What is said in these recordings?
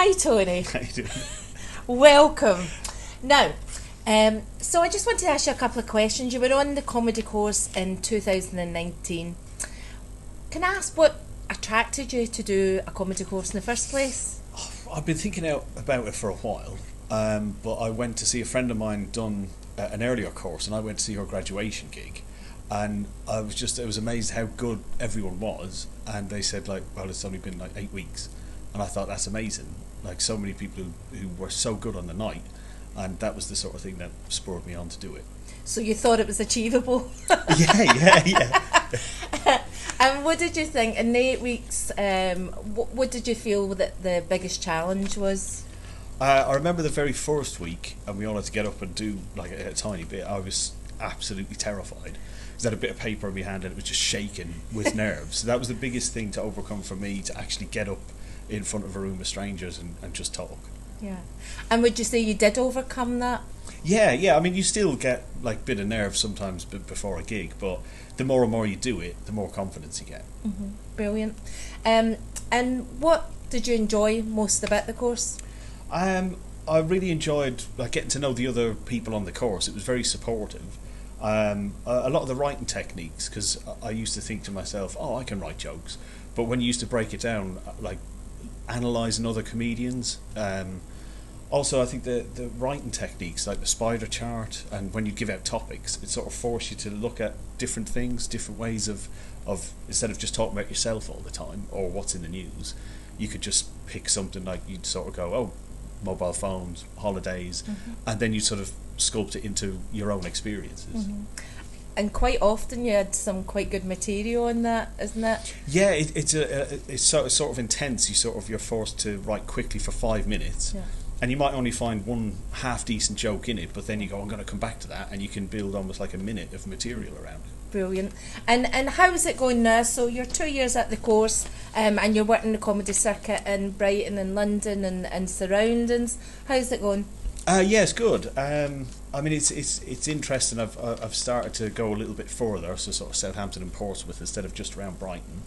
Hi, Tony. How you doing? Welcome. Now, so I just wanted to ask you a couple of questions. You were on the comedy course in 2019. Can I ask what attracted you to do a comedy course in the first place? I've been thinking about it for a while, but I went to see a friend of mine done an earlier course, and I went to see her graduation gig, and I was amazed how good everyone was, and they said like, well, it's only been like 8 weeks, and I thought that's amazing. Like so many people who were so good on the night, and that was the sort of thing that spurred me on to do it. So you thought it was achievable? Yeah. And what did you think in the 8 weeks? What did you feel that the biggest challenge was? I remember the very first week, and we all had to get up and do like a tiny bit. I was absolutely terrified because I had a bit of paper in my hand and it was just shaking with nerves. So that was the biggest thing to overcome for me, to actually get up in front of a room of strangers and just talk. Yeah. And would you say you did overcome that? Yeah. I mean, you still get like a bit of nerves sometimes before a gig, but the more and more you do it, the more confidence you get. Mm-hmm. Brilliant. And what did you enjoy most about the course? I really enjoyed getting to know the other people on the course. It was very supportive. A lot of the writing techniques, because I used to think to myself, oh, I can write jokes. But when you used to break it down, like analysing other comedians, also I think the writing techniques, like the spider chart, and when you give out topics, it sort of forces you to look at different things, different ways of instead of just talking about yourself all the time or what's in the news, you could just pick something like you'd sort of go, oh, mobile phones, holidays, and then you sort of sculpt it into your own experiences. Mm-hmm. And quite often you had some quite good material in that, isn't it? Yeah, it's sort of intense. You're forced to write quickly for 5 minutes, and you might only find one half decent joke in it, but then you go, I'm going to come back to that, and you can build almost like a minute of material around it. Brilliant. And how is it going now? So you're 2 years at the course, and you're working the comedy circuit in Brighton and London and surroundings. How's it going? Yeah, it's good. I mean, it's interesting. I've started to go a little bit further, so sort of Southampton and Portsmouth instead of just around Brighton.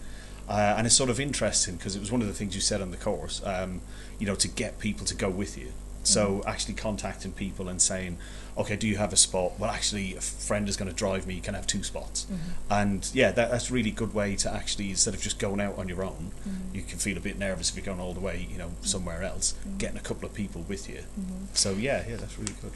And it's sort of interesting because it was one of the things you said on the course, to get people to go with you. So actually contacting people and saying, okay, do you have a spot? Well, actually, a friend is going to drive me. You can have 2 spots. And yeah, that's a really good way to actually, instead of just going out on your own, you can feel a bit nervous if you're going all the way, somewhere else, getting a couple of people with you. So yeah, that's really good.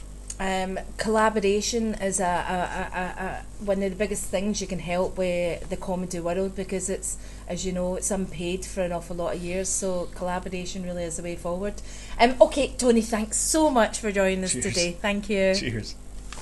Collaboration is a one of the biggest things you can help with the comedy world, because it's, as you know, it's unpaid for an awful lot of years, so collaboration really is the way forward. Okay, Tony, thanks so much for joining us today. Thank you. Cheers.